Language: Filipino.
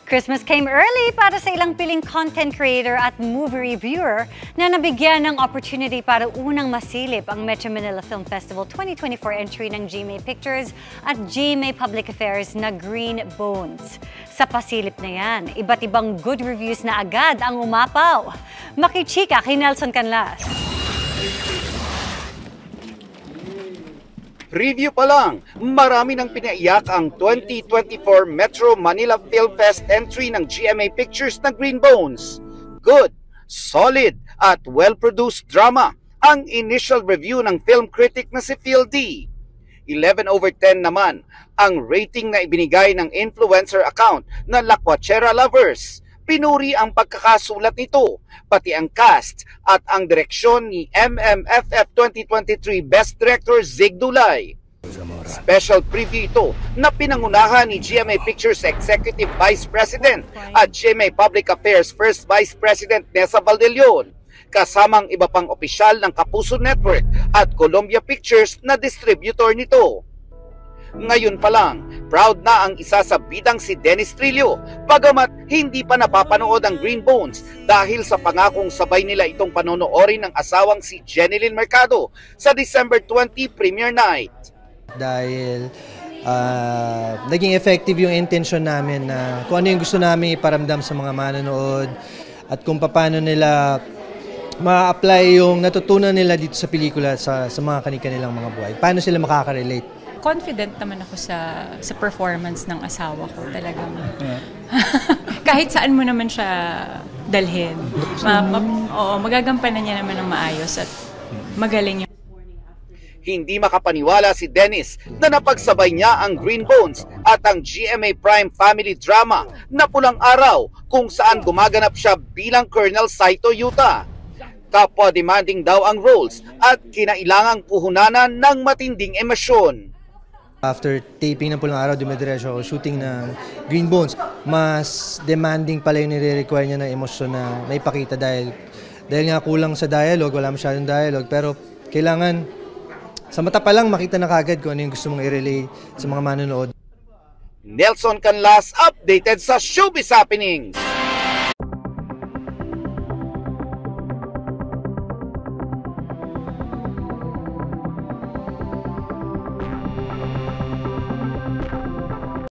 Christmas came early para sa ilang piling content creator at movie reviewer na nabigyan ng opportunity para unang masilip ang Metro Manila Film Festival 2024 entry ng GMA Pictures at GMA Public Affairs na Green Bones. Sa pasilip na yan, iba't ibang good reviews na agad ang umapaw. Makichika kay Nelson Canlas. Review pa lang, marami nang pinaiyak ang 2024 Metro Manila Film Fest entry ng GMA Pictures na Green Bones. Good, solid at well-produced drama ang initial review ng film critic na si Phil D. 11/10 naman ang rating na ibinigay ng influencer account na Lakwachera Lovers. Pinuri ang pagkakasulat nito, pati ang cast at ang direksyon ni MMFF 2023 Best Director Zig Dulay. Special preview ito na pinangunahan ni GMA Pictures Executive Vice President at GMA Public Affairs First Vice President Nessa Valdelion, kasamang iba pang opisyal ng Kapuso Network at Columbia Pictures na distributor nito. Ngayon pa lang, proud na ang isa sa bidang si Dennis Trillo, bagamat hindi pa napapanood ang Green Bones dahil sa pangakong sabay nila itong panonoorin ng asawang si Jenilyn Mercado sa December 20 premiere night. Dahil naging effective yung intention namin na kung ano yung gusto namin iparamdam sa mga manonood at kung paano nila ma-apply yung natutunan nila dito sa pelikula sa mga kanilang mga buhay. Paano sila makaka-relate. Confident naman ako sa performance ng asawa ko talagang. Kahit saan mo naman siya dalhin. Magagampanan niya naman ng maayos at magaling yun. Hindi makapaniwala si Dennis na napagsabay niya ang Green Bones at ang GMA Prime family drama na Pulang Araw kung saan gumaganap siya bilang Colonel Saito Yuta. Kapwa demanding daw ang roles at kinailangang puhunanan ng matinding emosyon. After taping ng Pulang Araw, dumidiretso ako shooting ng Green Bones. Mas demanding pala yung nire-require niya na emosyon na naipakita dahil nga kulang sa dialogue, wala masyadong dialogue. Pero kailangan sa mata pa lang makita na kagad kung ano yung gusto mong i-relay sa mga manonood. Nelson Canlas, updated sa Showbiz Happenings.